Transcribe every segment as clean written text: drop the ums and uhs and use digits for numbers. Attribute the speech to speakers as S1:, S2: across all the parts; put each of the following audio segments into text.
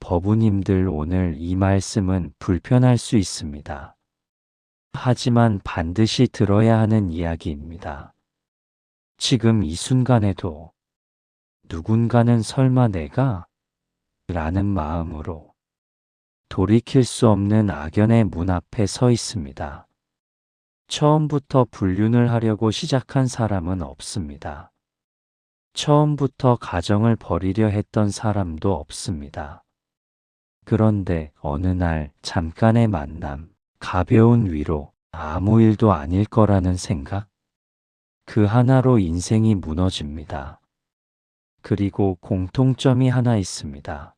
S1: 법우님들, 오늘 이 말씀은 불편할 수 있습니다. 하지만 반드시 들어야 하는 이야기입니다. 지금 이 순간에도 누군가는 설마 내가? 라는 마음으로 돌이킬 수 없는 악연의 문 앞에 서 있습니다. 처음부터 불륜을 하려고 시작한 사람은 없습니다. 처음부터 가정을 버리려 했던 사람도 없습니다. 그런데 어느 날 잠깐의 만남, 가벼운 위로, 아무 일도 아닐 거라는 생각? 그 하나로 인생이 무너집니다. 그리고 공통점이 하나 있습니다.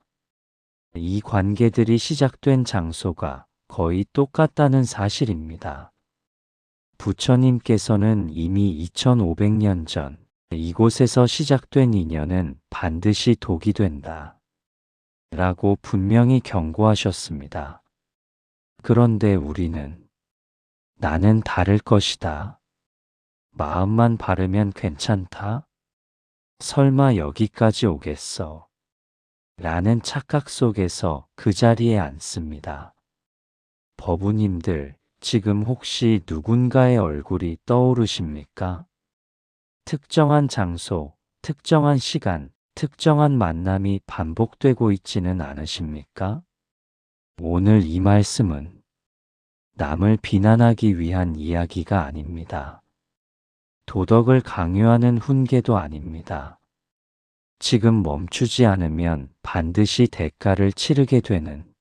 S1: 이 관계들이 시작된 장소가 거의 똑같다는 사실입니다. 부처님께서는 이미 2500년 전 이곳에서 시작된 인연은 반드시 독이 된다 라고 분명히 경고하셨습니다. 그런데 우리는 나는 다를 것이다. 마음만 바르면 괜찮다? 설마 여기까지 오겠어? 라는 착각 속에서 그 자리에 앉습니다. 법우님들, 지금 혹시 누군가의 얼굴이 떠오르십니까? 특정한 장소, 특정한 시간, 특정한 만남이 반복되고 있지는 않으십니까? 오늘 이 말씀은 남을 비난하기 위한 이야기가 아닙니다. 도덕을 강요하는 훈계도 아닙니다. 지금 멈추지 않으면 반드시 대가를 치르게 되는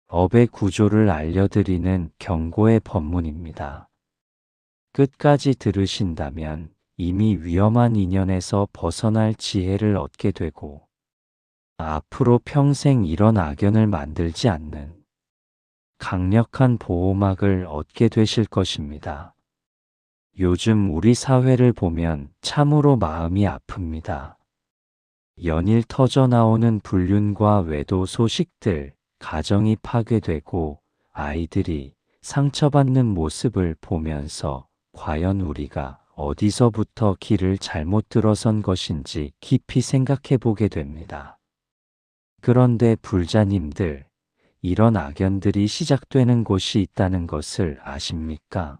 S1: 업의 구조를 알려드리는 경고의 법문입니다. 끝까지 들으신다면 이미 위험한 인연에서 벗어날 지혜를 얻게 되고 앞으로 평생 이런 악연을 만들지 않는 강력한 보호막을 얻게 되실 것입니다. 요즘 우리 사회를 보면 참으로 마음이 아픕니다. 연일 터져나오는 불륜과 외도 소식들, 가정이 파괴되고 아이들이 상처받는 모습을 보면서 과연 우리가 어디서부터 길을 잘못 들어선 것인지 깊이 생각해 보게 됩니다. 그런데 불자님들, 이런 악연들이 시작되는 곳이 있다는 것을 아십니까?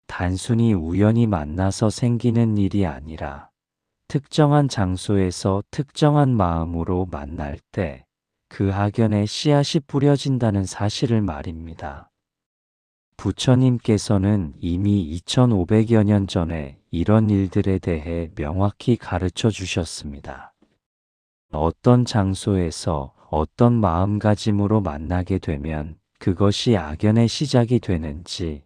S1: 단순히 우연히 만나서 생기는 일이 아니라 특정한 장소에서 특정한 마음으로 만날 때 그 악연의 씨앗이 뿌려진다는 사실을 말입니다. 부처님께서는 이미 2500여 년 전에 이런 일들에 대해 명확히 가르쳐 주셨습니다. 어떤 장소에서 어떤 마음가짐으로 만나게 되면 그것이 악연의 시작이 되는지,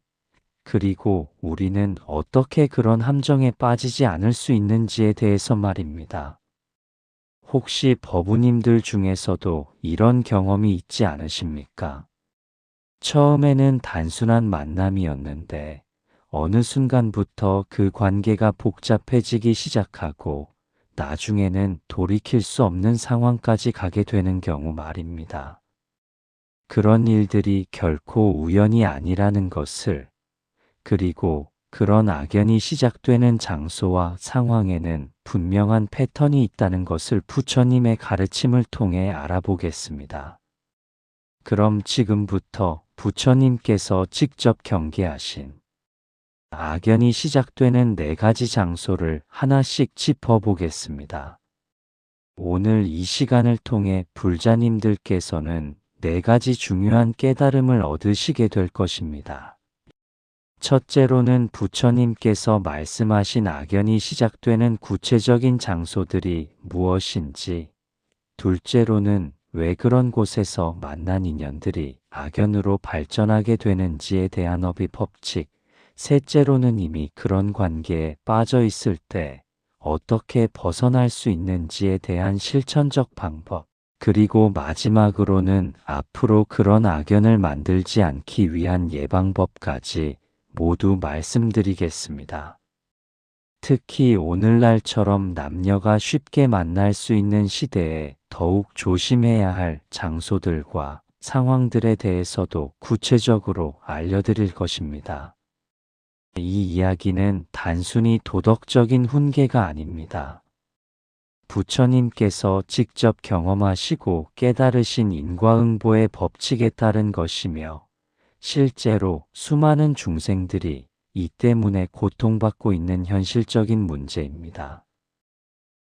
S1: 그리고 우리는 어떻게 그런 함정에 빠지지 않을 수 있는지에 대해서 말입니다. 혹시 법우님들 중에서도 이런 경험이 있지 않으십니까? 처음에는 단순한 만남이었는데 어느 순간부터 그 관계가 복잡해지기 시작하고 나중에는 돌이킬 수 없는 상황까지 가게 되는 경우 말입니다. 그런 일들이 결코 우연이 아니라는 것을, 그리고 그런 악연이 시작되는 장소와 상황에는 분명한 패턴이 있다는 것을 부처님의 가르침을 통해 알아보겠습니다. 그럼 지금부터 부처님께서 직접 경계하신 악연이 시작되는 4가지 장소를 하나씩 짚어보겠습니다. 오늘 이 시간을 통해 불자님들께서는 4가지 중요한 깨달음을 얻으시게 될 것입니다. 첫째로는 부처님께서 말씀하신 악연이 시작되는 구체적인 장소들이 무엇인지, 둘째로는 왜 그런 곳에서 만난 인연들이 악연으로 발전하게 되는지에 대한 업의 법칙, 셋째로는 이미 그런 관계에 빠져 있을 때 어떻게 벗어날 수 있는지에 대한 실천적 방법, 그리고 마지막으로는 앞으로 그런 악연을 만들지 않기 위한 예방법까지 모두 말씀드리겠습니다. 특히 오늘날처럼 남녀가 쉽게 만날 수 있는 시대에 더욱 조심해야 할 장소들과 상황들에 대해서도 구체적으로 알려드릴 것입니다. 이 이야기는 단순히 도덕적인 훈계가 아닙니다. 부처님께서 직접 경험하시고 깨달으신 인과응보의 법칙에 따른 것이며 실제로 수많은 중생들이 이 때문에 고통받고 있는 현실적인 문제입니다.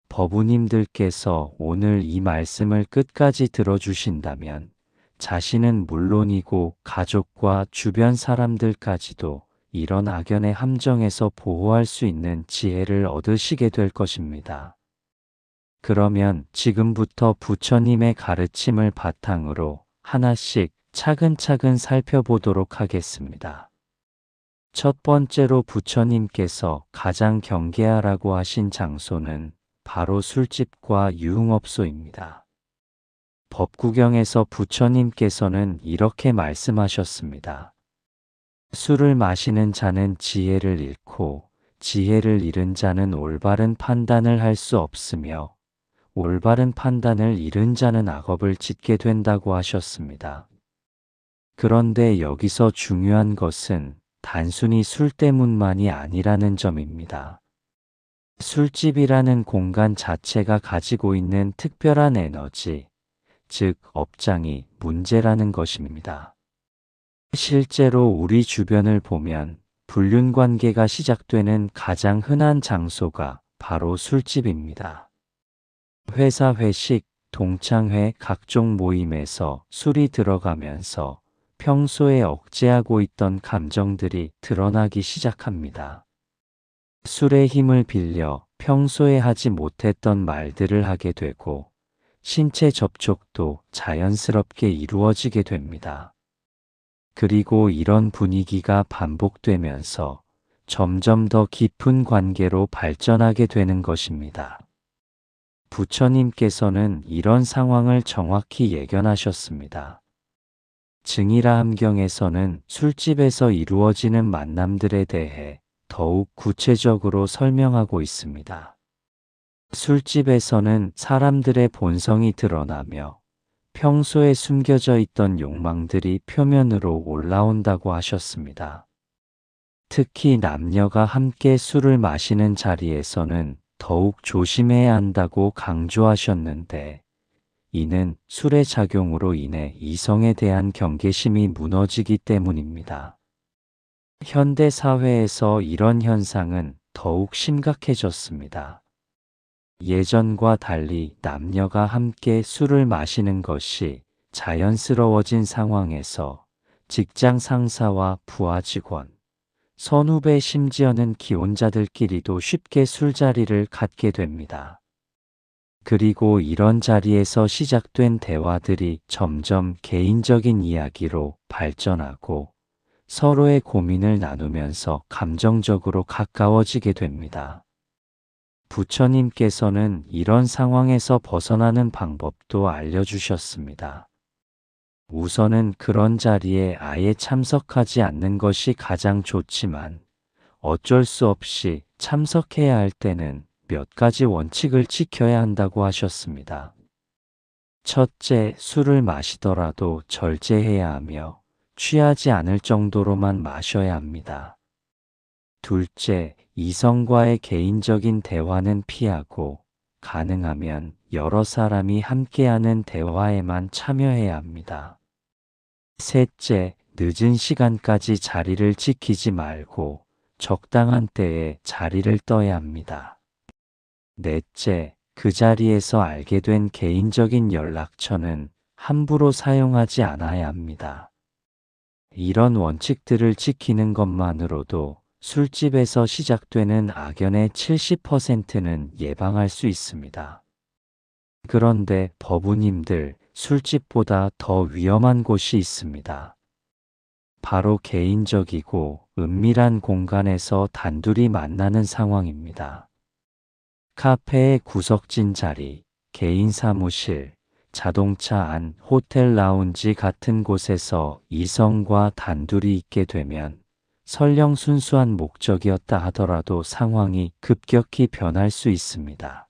S1: 법우님들께서 오늘 이 말씀을 끝까지 들어주신다면 자신은 물론이고 가족과 주변 사람들까지도 이런 악연의 함정에서 보호할 수 있는 지혜를 얻으시게 될 것입니다. 그러면 지금부터 부처님의 가르침을 바탕으로 하나씩 차근차근 살펴보도록 하겠습니다. 첫 번째로 부처님께서 가장 경계하라고 하신 장소는 바로 술집과 유흥업소입니다. 법구경에서 부처님께서는 이렇게 말씀하셨습니다. 술을 마시는 자는 지혜를 잃고 지혜를 잃은 자는 올바른 판단을 할 수 없으며 올바른 판단을 잃은 자는 악업을 짓게 된다고 하셨습니다. 그런데 여기서 중요한 것은 단순히 술 때문만이 아니라는 점입니다. 술집이라는 공간 자체가 가지고 있는 특별한 에너지, 즉 업장이 문제라는 것입니다. 실제로 우리 주변을 보면 불륜관계가 시작되는 가장 흔한 장소가 바로 술집입니다. 회사 회식, 동창회 각종 모임에서 술이 들어가면서 평소에 억제하고 있던 감정들이 드러나기 시작합니다. 술의 힘을 빌려 평소에 하지 못했던 말들을 하게 되고 신체 접촉도 자연스럽게 이루어지게 됩니다. 그리고 이런 분위기가 반복되면서 점점 더 깊은 관계로 발전하게 되는 것입니다. 부처님께서는 이런 상황을 정확히 예견하셨습니다. 증이라 함경에서는 술집에서 이루어지는 만남들에 대해 더욱 구체적으로 설명하고 있습니다. 술집에서는 사람들의 본성이 드러나며 평소에 숨겨져 있던 욕망들이 표면으로 올라온다고 하셨습니다. 특히 남녀가 함께 술을 마시는 자리에서는 더욱 조심해야 한다고 강조하셨는데 이는 술의 작용으로 인해 이성에 대한 경계심이 무너지기 때문입니다. 현대 사회에서 이런 현상은 더욱 심각해졌습니다. 예전과 달리 남녀가 함께 술을 마시는 것이 자연스러워진 상황에서 직장 상사와 부하 직원, 선후배 심지어는 기혼자들끼리도 쉽게 술자리를 갖게 됩니다. 그리고 이런 자리에서 시작된 대화들이 점점 개인적인 이야기로 발전하고 서로의 고민을 나누면서 감정적으로 가까워지게 됩니다. 부처님께서는 이런 상황에서 벗어나는 방법도 알려주셨습니다. 우선은 그런 자리에 아예 참석하지 않는 것이 가장 좋지만 어쩔 수 없이 참석해야 할 때는 몇 가지 원칙을 지켜야 한다고 하셨습니다. 첫째, 술을 마시더라도 절제해야 하며 취하지 않을 정도로만 마셔야 합니다. 둘째, 이성과의 개인적인 대화는 피하고 가능하면 여러 사람이 함께하는 대화에만 참여해야 합니다. 셋째, 늦은 시간까지 자리를 지키지 말고 적당한 때에 자리를 떠야 합니다. 넷째, 그 자리에서 알게 된 개인적인 연락처는 함부로 사용하지 않아야 합니다. 이런 원칙들을 지키는 것만으로도 술집에서 시작되는 악연의 70%는 예방할 수 있습니다. 그런데 법우님들, 술집보다 더 위험한 곳이 있습니다. 바로 개인적이고 은밀한 공간에서 단둘이 만나는 상황입니다. 카페의 구석진 자리, 개인 사무실, 자동차 안, 호텔 라운지 같은 곳에서 이성과 단둘이 있게 되면 설령 순수한 목적이었다 하더라도 상황이 급격히 변할 수 있습니다.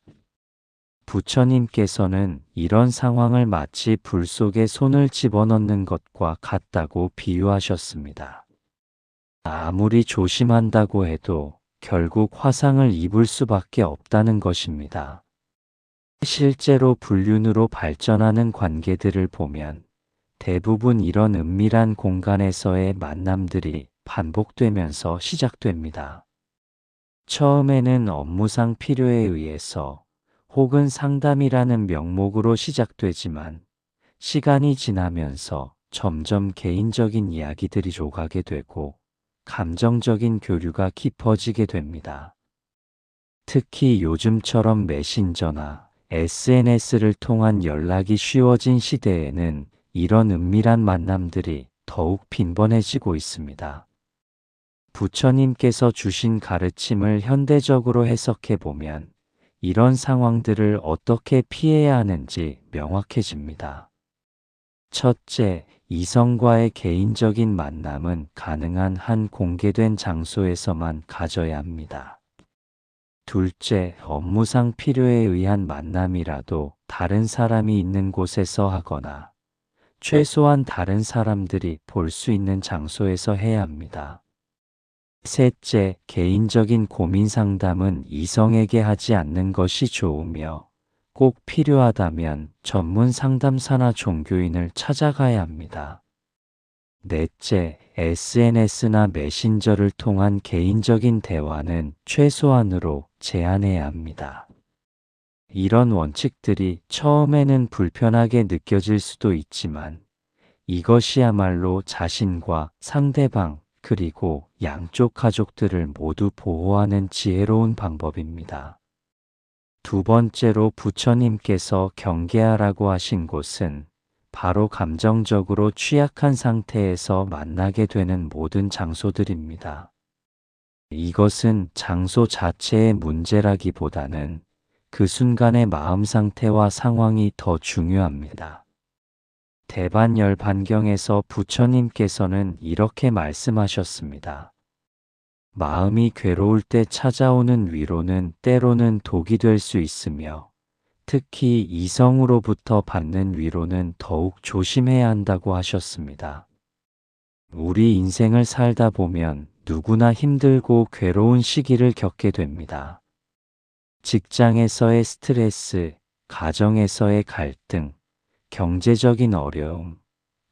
S1: 부처님께서는 이런 상황을 마치 불 속에 손을 집어넣는 것과 같다고 비유하셨습니다. 아무리 조심한다고 해도 결국 화상을 입을 수밖에 없다는 것입니다. 실제로 불륜으로 발전하는 관계들을 보면 대부분 이런 은밀한 공간에서의 만남들이 반복되면서 시작됩니다. 처음에는 업무상 필요에 의해서 혹은 상담이라는 명목으로 시작되지만 시간이 지나면서 점점 개인적인 이야기들이 오가게 되고 감정적인 교류가 깊어지게 됩니다. 특히 요즘처럼 메신저나 SNS를 통한 연락이 쉬워진 시대에는 이런 은밀한 만남들이 더욱 빈번해지고 있습니다. 부처님께서 주신 가르침을 현대적으로 해석해 보면 이런 상황들을 어떻게 피해야 하는지 명확해집니다. 첫째, 이성과의 개인적인 만남은 가능한 한 공개된 장소에서만 가져야 합니다. 둘째, 업무상 필요에 의한 만남이라도 다른 사람이 있는 곳에서 하거나 최소한 다른 사람들이 볼 수 있는 장소에서 해야 합니다. 셋째, 개인적인 고민 상담은 이성에게 하지 않는 것이 좋으며 꼭 필요하다면 전문 상담사나 종교인을 찾아가야 합니다. 넷째, SNS나 메신저를 통한 개인적인 대화는 최소한으로 제한해야 합니다. 이런 원칙들이 처음에는 불편하게 느껴질 수도 있지만 이것이야말로 자신과 상대방 그리고 양쪽 가족들을 모두 보호하는 지혜로운 방법입니다. 두 번째로 부처님께서 경계하라고 하신 곳은 바로 감정적으로 취약한 상태에서 만나게 되는 모든 장소들입니다. 이것은 장소 자체의 문제라기보다는 그 순간의 마음 상태와 상황이 더 중요합니다. 대반열반경에서 부처님께서는 이렇게 말씀하셨습니다. 마음이 괴로울 때 찾아오는 위로는 때로는 독이 될 수 있으며 특히 이성으로부터 받는 위로는 더욱 조심해야 한다고 하셨습니다. 우리 인생을 살다 보면 누구나 힘들고 괴로운 시기를 겪게 됩니다. 직장에서의 스트레스, 가정에서의 갈등, 경제적인 어려움,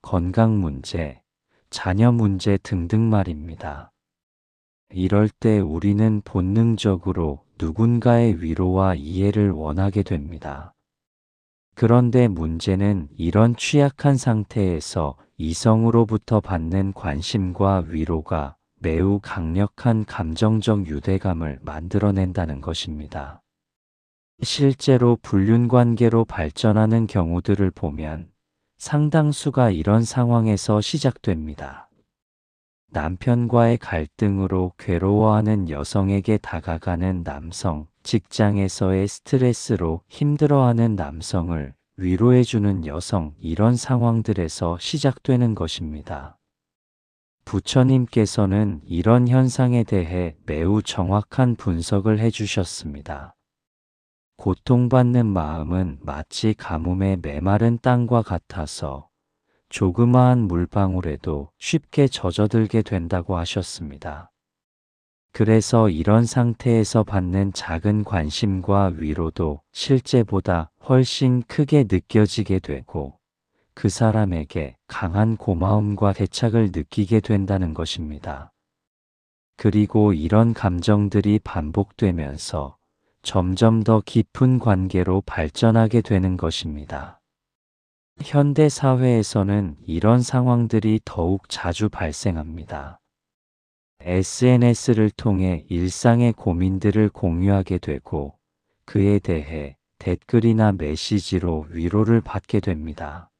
S1: 건강 문제, 자녀 문제 등등 말입니다. 이럴 때 우리는 본능적으로 누군가의 위로와 이해를 원하게 됩니다. 그런데 문제는 이런 취약한 상태에서 이성으로부터 받는 관심과 위로가 매우 강력한 감정적 유대감을 만들어낸다는 것입니다. 실제로 불륜 관계로 발전하는 경우들을 보면 상당수가 이런 상황에서 시작됩니다. 남편과의 갈등으로 괴로워하는 여성에게 다가가는 남성, 직장에서의 스트레스로 힘들어하는 남성을 위로해주는 여성, 이런 상황들에서 시작되는 것입니다. 부처님께서는 이런 현상에 대해 매우 정확한 분석을 해주셨습니다. 고통받는 마음은 마치 가뭄에 메마른 땅과 같아서 조그마한 물방울에도 쉽게 젖어들게 된다고 하셨습니다. 그래서 이런 상태에서 받는 작은 관심과 위로도 실제보다 훨씬 크게 느껴지게 되고 그 사람에게 강한 고마움과 애착을 느끼게 된다는 것입니다. 그리고 이런 감정들이 반복되면서 점점 더 깊은 관계로 발전하게 되는 것입니다. 현대 사회에서는 이런 상황들이 더욱 자주 발생합니다. SNS를 통해 일상의 고민들을 공유하게 되고 그에 대해 댓글이나 메시지로 위로를 받게 됩니다.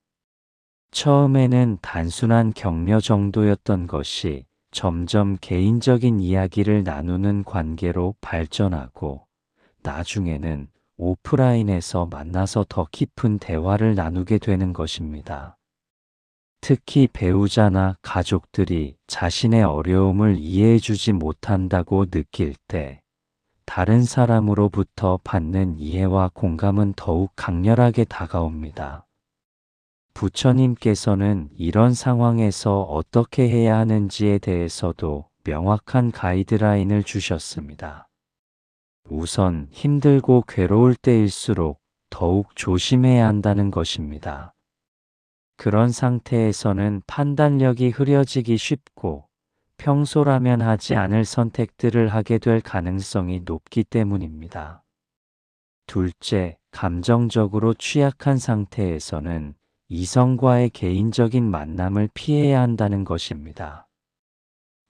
S1: 처음에는 단순한 격려 정도였던 것이 점점 개인적인 이야기를 나누는 관계로 발전하고 나중에는 오프라인에서 만나서 더 깊은 대화를 나누게 되는 것입니다. 특히 배우자나 가족들이 자신의 어려움을 이해해주지 못한다고 느낄 때 다른 사람으로부터 받는 이해와 공감은 더욱 강렬하게 다가옵니다. 부처님께서는 이런 상황에서 어떻게 해야 하는지에 대해서도 명확한 가이드라인을 주셨습니다. 우선 힘들고 괴로울 때일수록 더욱 조심해야 한다는 것입니다. 그런 상태에서는 판단력이 흐려지기 쉽고 평소라면 하지 않을 선택들을 하게 될 가능성이 높기 때문입니다. 둘째, 감정적으로 취약한 상태에서는 이성과의 개인적인 만남을 피해야 한다는 것입니다.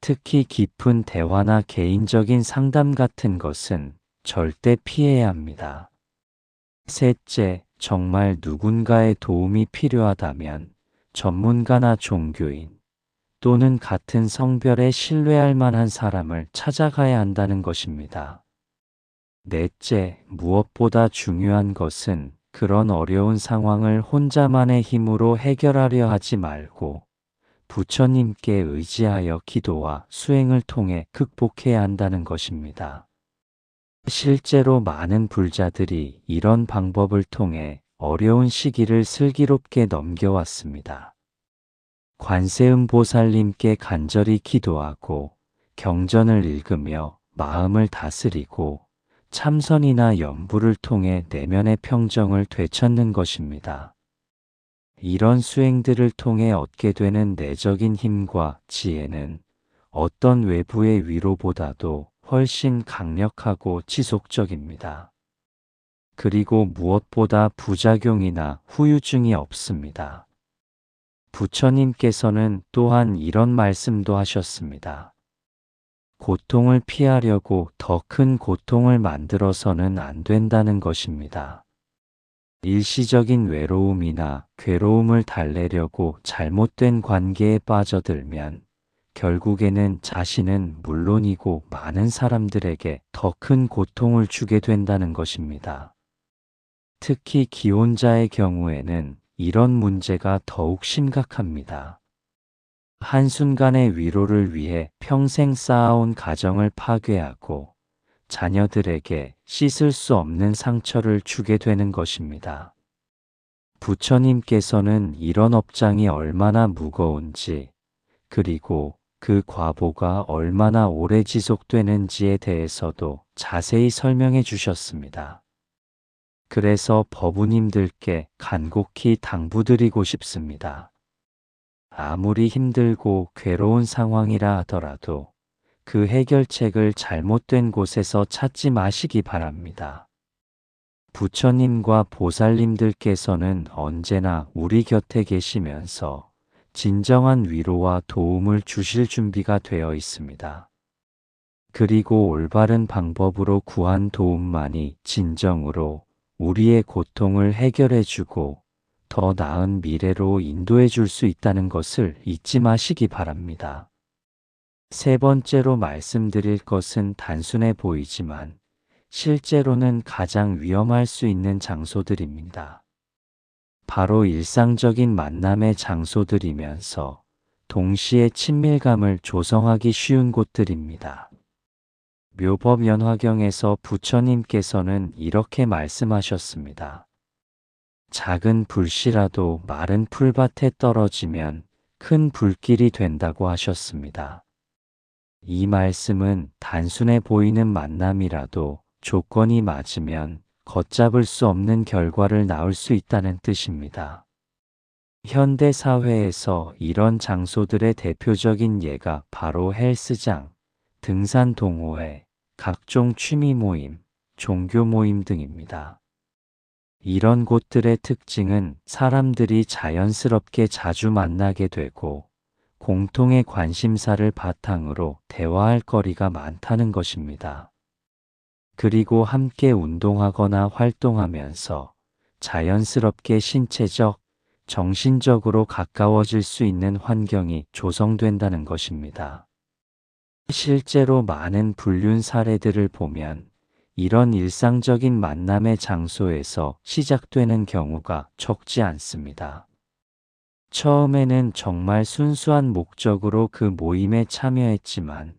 S1: 특히 깊은 대화나 개인적인 상담 같은 것은 절대 피해야 합니다. 셋째, 정말 누군가의 도움이 필요하다면 전문가나 종교인 또는 같은 성별의 신뢰할 만한 사람을 찾아가야 한다는 것입니다. 넷째, 무엇보다 중요한 것은 그런 어려운 상황을 혼자만의 힘으로 해결하려 하지 말고 부처님께 의지하여 기도와 수행을 통해 극복해야 한다는 것입니다. 실제로 많은 불자들이 이런 방법을 통해 어려운 시기를 슬기롭게 넘겨왔습니다. 관세음보살님께 간절히 기도하고 경전을 읽으며 마음을 다스리고 참선이나 연부를 통해 내면의 평정을 되찾는 것입니다. 이런 수행들을 통해 얻게 되는 내적인 힘과 지혜는 어떤 외부의 위로보다도 훨씬 강력하고 지속적입니다. 그리고 무엇보다 부작용이나 후유증이 없습니다. 부처님께서는 또한 이런 말씀도 하셨습니다. 고통을 피하려고 더 큰 고통을 만들어서는 안 된다는 것입니다. 일시적인 외로움이나 괴로움을 달래려고 잘못된 관계에 빠져들면 결국에는 자신은 물론이고 많은 사람들에게 더 큰 고통을 주게 된다는 것입니다. 특히 기혼자의 경우에는 이런 문제가 더욱 심각합니다. 한순간의 위로를 위해 평생 쌓아온 가정을 파괴하고 자녀들에게 씻을 수 없는 상처를 주게 되는 것입니다. 부처님께서는 이런 업장이 얼마나 무거운지, 그리고 그 과보가 얼마나 오래 지속되는지에 대해서도 자세히 설명해 주셨습니다. 그래서 법우님들께 간곡히 당부드리고 싶습니다. 아무리 힘들고 괴로운 상황이라 하더라도 그 해결책을 잘못된 곳에서 찾지 마시기 바랍니다. 부처님과 보살님들께서는 언제나 우리 곁에 계시면서 진정한 위로와 도움을 주실 준비가 되어 있습니다. 그리고 올바른 방법으로 구한 도움만이 진정으로 우리의 고통을 해결해주고 더 나은 미래로 인도해 줄 수 있다는 것을 잊지 마시기 바랍니다. 세 번째로 말씀드릴 것은 단순해 보이지만 실제로는 가장 위험할 수 있는 장소들입니다. 바로 일상적인 만남의 장소들이면서 동시에 친밀감을 조성하기 쉬운 곳들입니다. 묘법연화경에서 부처님께서는 이렇게 말씀하셨습니다. 작은 불씨라도 마른 풀밭에 떨어지면 큰 불길이 된다고 하셨습니다. 이 말씀은 단순해 보이는 만남이라도 조건이 맞으면 걷잡을 수 없는 결과를 낳을 수 있다는 뜻입니다. 현대 사회에서 이런 장소들의 대표적인 예가 바로 헬스장, 등산 동호회, 각종 취미 모임, 종교 모임 등입니다. 이런 곳들의 특징은 사람들이 자연스럽게 자주 만나게 되고 공통의 관심사를 바탕으로 대화할 거리가 많다는 것입니다. 그리고 함께 운동하거나 활동하면서 자연스럽게 신체적, 정신적으로 가까워질 수 있는 환경이 조성된다는 것입니다. 실제로 많은 불륜 사례들을 보면 이런 일상적인 만남의 장소에서 시작되는 경우가 적지 않습니다. 처음에는 정말 순수한 목적으로 그 모임에 참여했지만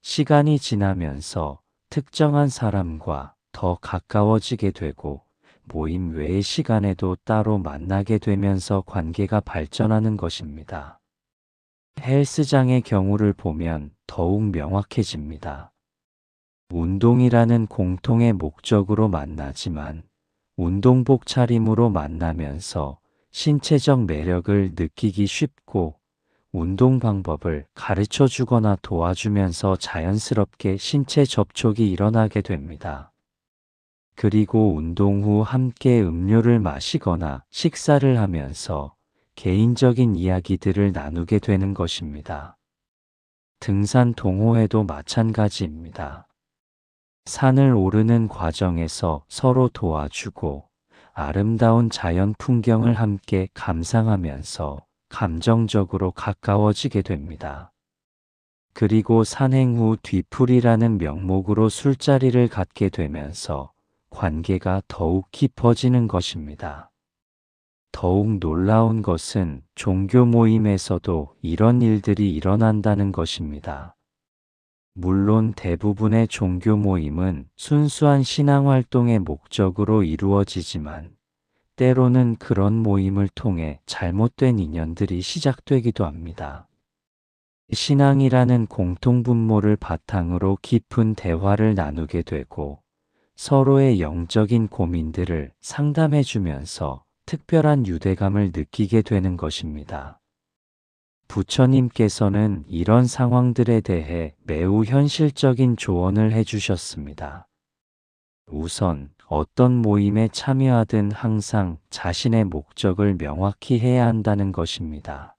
S1: 시간이 지나면서 특정한 사람과 더 가까워지게 되고 모임 외의 시간에도 따로 만나게 되면서 관계가 발전하는 것입니다. 헬스장의 경우를 보면 더욱 명확해집니다. 운동이라는 공통의 목적으로 만나지만 운동복 차림으로 만나면서 신체적 매력을 느끼기 쉽고 운동 방법을 가르쳐 주거나 도와주면서 자연스럽게 신체 접촉이 일어나게 됩니다. 그리고 운동 후 함께 음료를 마시거나 식사를 하면서 개인적인 이야기들을 나누게 되는 것입니다. 등산 동호회도 마찬가지입니다. 산을 오르는 과정에서 서로 도와주고 아름다운 자연 풍경을 함께 감상하면서 감정적으로 가까워지게 됩니다. 그리고 산행 후 뒤풀이라는 명목으로 술자리를 갖게 되면서 관계가 더욱 깊어지는 것입니다. 더욱 놀라운 것은 종교 모임에서도 이런 일들이 일어난다는 것입니다. 물론 대부분의 종교 모임은 순수한 신앙활동의 목적으로 이루어지지만 때로는 그런 모임을 통해 잘못된 인연들이 시작되기도 합니다. 신앙이라는 공통분모를 바탕으로 깊은 대화를 나누게 되고 서로의 영적인 고민들을 상담해 주면서 특별한 유대감을 느끼게 되는 것입니다. 부처님께서는 이런 상황들에 대해 매우 현실적인 조언을 해주셨습니다. 우선 어떤 모임에 참여하든 항상 자신의 목적을 명확히 해야 한다는 것입니다.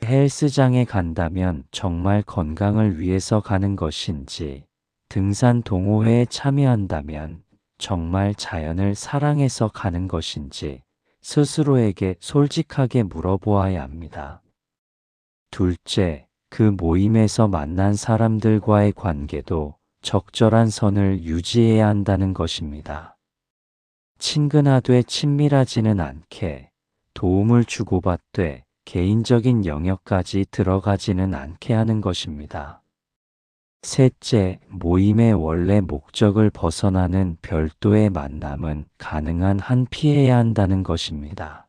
S1: 헬스장에 간다면 정말 건강을 위해서 가는 것인지, 등산 동호회에 참여한다면 정말 자연을 사랑해서 가는 것인지 스스로에게 솔직하게 물어보아야 합니다. 둘째, 그 모임에서 만난 사람들과의 관계도 적절한 선을 유지해야 한다는 것입니다. 친근하되 친밀하지는 않게, 도움을 주고받되 개인적인 영역까지 들어가지는 않게 하는 것입니다. 셋째, 모임의 원래 목적을 벗어나는 별도의 만남은 가능한 한 피해야 한다는 것입니다.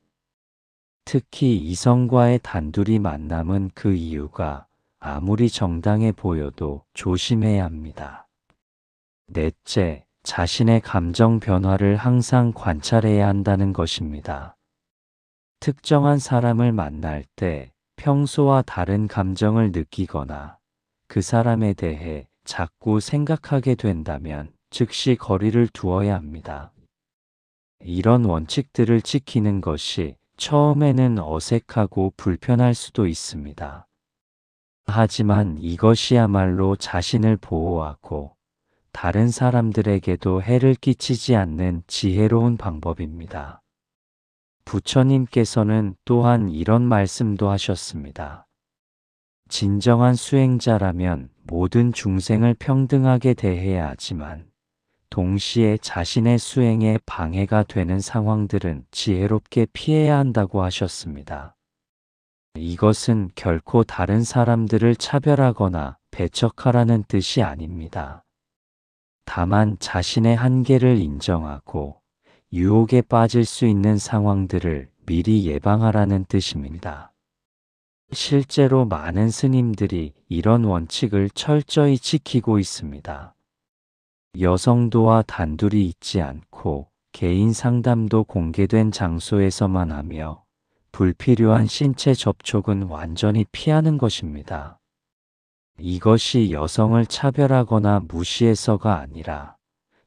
S1: 특히 이성과의 단둘이 만남은 그 이유가 아무리 정당해 보여도 조심해야 합니다. 넷째, 자신의 감정 변화를 항상 관찰해야 한다는 것입니다. 특정한 사람을 만날 때 평소와 다른 감정을 느끼거나 그 사람에 대해 자꾸 생각하게 된다면 즉시 거리를 두어야 합니다. 이런 원칙들을 지키는 것이 처음에는 어색하고 불편할 수도 있습니다. 하지만 이것이야말로 자신을 보호하고 다른 사람들에게도 해를 끼치지 않는 지혜로운 방법입니다. 부처님께서는 또한 이런 말씀도 하셨습니다. 진정한 수행자라면 모든 중생을 평등하게 대해야 하지만 동시에 자신의 수행에 방해가 되는 상황들은 지혜롭게 피해야 한다고 하셨습니다. 이것은 결코 다른 사람들을 차별하거나 배척하라는 뜻이 아닙니다. 다만 자신의 한계를 인정하고 유혹에 빠질 수 있는 상황들을 미리 예방하라는 뜻입니다. 실제로 많은 스님들이 이런 원칙을 철저히 지키고 있습니다. 여성도와 단둘이 있지 않고 개인 상담도 공개된 장소에서만 하며 불필요한 신체 접촉은 완전히 피하는 것입니다. 이것이 여성을 차별하거나 무시해서가 아니라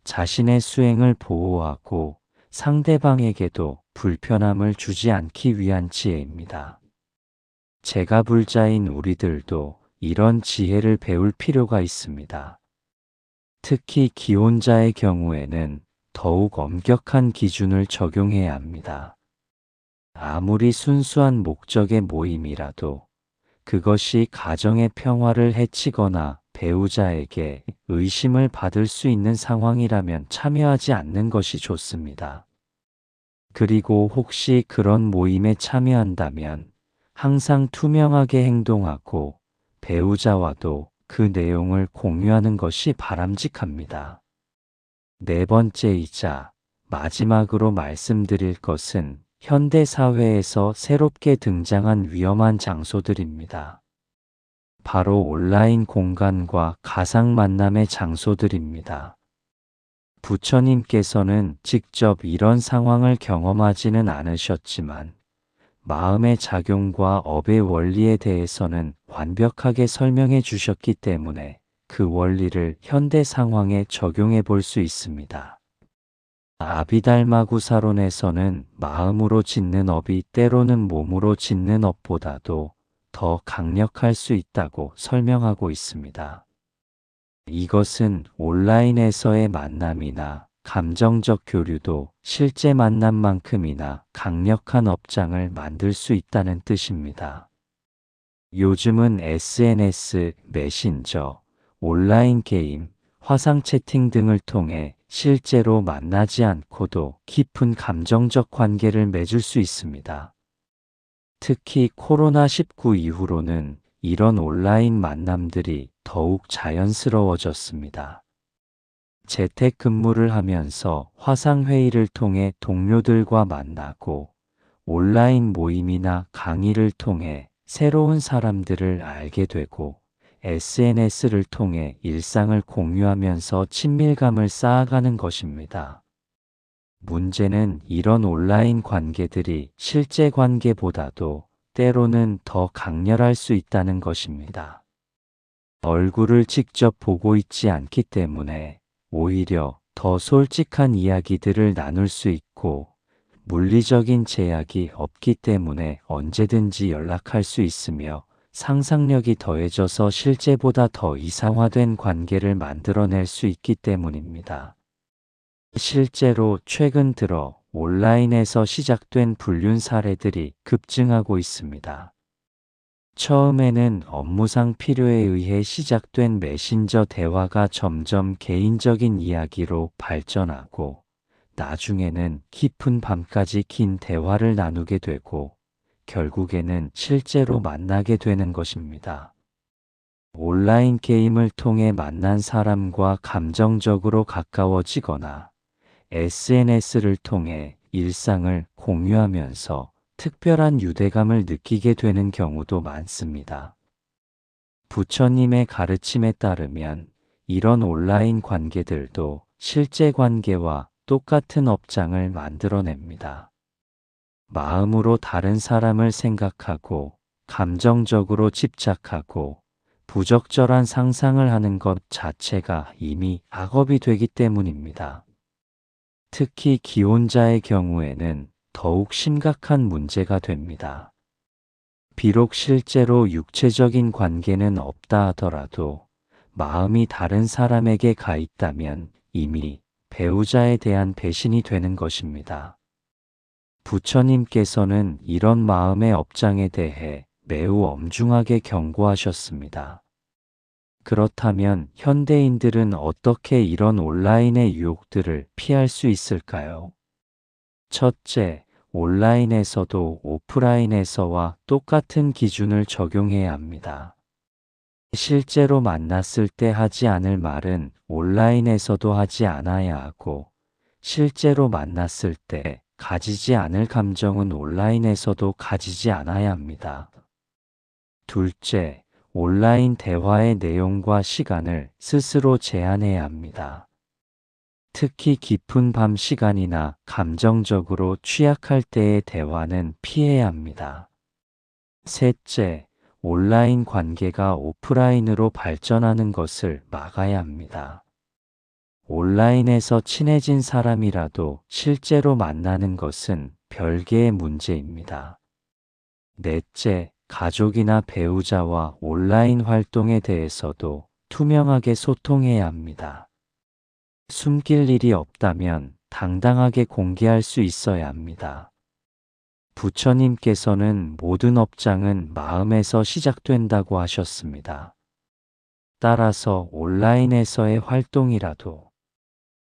S1: 자신의 수행을 보호하고 상대방에게도 불편함을 주지 않기 위한 지혜입니다. 제가불자인 우리들도 이런 지혜를 배울 필요가 있습니다. 특히 기혼자의 경우에는 더욱 엄격한 기준을 적용해야 합니다. 아무리 순수한 목적의 모임이라도 그것이 가정의 평화를 해치거나 배우자에게 의심을 받을 수 있는 상황이라면 참여하지 않는 것이 좋습니다. 그리고 혹시 그런 모임에 참여한다면 항상 투명하게 행동하고 배우자와도 그 내용을 공유하는 것이 바람직합니다. 네 번째이자 마지막으로 말씀드릴 것은 현대 사회에서 새롭게 등장한 위험한 장소들입니다. 바로 온라인 공간과 가상 만남의 장소들입니다. 부처님께서는 직접 이런 상황을 경험하지는 않으셨지만 마음의 작용과 업의 원리에 대해서는 완벽하게 설명해 주셨기 때문에 그 원리를 현대 상황에 적용해 볼 수 있습니다. 아비달마구사론에서는 마음으로 짓는 업이 때로는 몸으로 짓는 업보다도 더 강력할 수 있다고 설명하고 있습니다. 이것은 온라인에서의 만남이나 감정적 교류도 실제 만남만큼이나 강력한 업장을 만들 수 있다는 뜻입니다. 요즘은 SNS, 메신저, 온라인 게임, 화상 채팅 등을 통해 실제로 만나지 않고도 깊은 감정적 관계를 맺을 수 있습니다. 특히 코로나19 이후로는 이런 온라인 만남들이 더욱 자연스러워졌습니다. 재택근무를 하면서 화상회의를 통해 동료들과 만나고 온라인 모임이나 강의를 통해 새로운 사람들을 알게 되고 SNS를 통해 일상을 공유하면서 친밀감을 쌓아가는 것입니다. 문제는 이런 온라인 관계들이 실제 관계보다도 때로는 더 강렬할 수 있다는 것입니다. 얼굴을 직접 보고 있지 않기 때문에 오히려 더 솔직한 이야기들을 나눌 수 있고 물리적인 제약이 없기 때문에 언제든지 연락할 수 있으며 상상력이 더해져서 실제보다 더 이상화된 관계를 만들어낼 수 있기 때문입니다. 실제로 최근 들어 온라인에서 시작된 불륜 사례들이 급증하고 있습니다. 처음에는 업무상 필요에 의해 시작된 메신저 대화가 점점 개인적인 이야기로 발전하고 나중에는 깊은 밤까지 긴 대화를 나누게 되고 결국에는 실제로 만나게 되는 것입니다. 온라인 게임을 통해 만난 사람과 감정적으로 가까워지거나 SNS를 통해 일상을 공유하면서 특별한 유대감을 느끼게 되는 경우도 많습니다. 부처님의 가르침에 따르면 이런 온라인 관계들도 실제 관계와 똑같은 업장을 만들어냅니다. 마음으로 다른 사람을 생각하고 감정적으로 집착하고 부적절한 상상을 하는 것 자체가 이미 악업이 되기 때문입니다. 특히 기혼자의 경우에는 더욱 심각한 문제가 됩니다. 비록 실제로 육체적인 관계는 없다 하더라도 마음이 다른 사람에게 가 있다면 이미 배우자에 대한 배신이 되는 것입니다. 부처님께서는 이런 마음의 업장에 대해 매우 엄중하게 경고하셨습니다. 그렇다면 현대인들은 어떻게 이런 온라인의 유혹들을 피할 수 있을까요? 첫째, 온라인에서도 오프라인에서와 똑같은 기준을 적용해야 합니다. 실제로 만났을 때 하지 않을 말은 온라인에서도 하지 않아야 하고, 실제로 만났을 때 가지지 않을 감정은 온라인에서도 가지지 않아야 합니다. 둘째, 온라인 대화의 내용과 시간을 스스로 제한해야 합니다. 특히 깊은 밤 시간이나 감정적으로 취약할 때의 대화는 피해야 합니다. 셋째, 온라인 관계가 오프라인으로 발전하는 것을 막아야 합니다. 온라인에서 친해진 사람이라도 실제로 만나는 것은 별개의 문제입니다. 넷째, 가족이나 배우자와 온라인 활동에 대해서도 투명하게 소통해야 합니다. 숨길 일이 없다면 당당하게 공개할 수 있어야 합니다. 부처님께서는 모든 업장은 마음에서 시작된다고 하셨습니다. 따라서 온라인에서의 활동이라도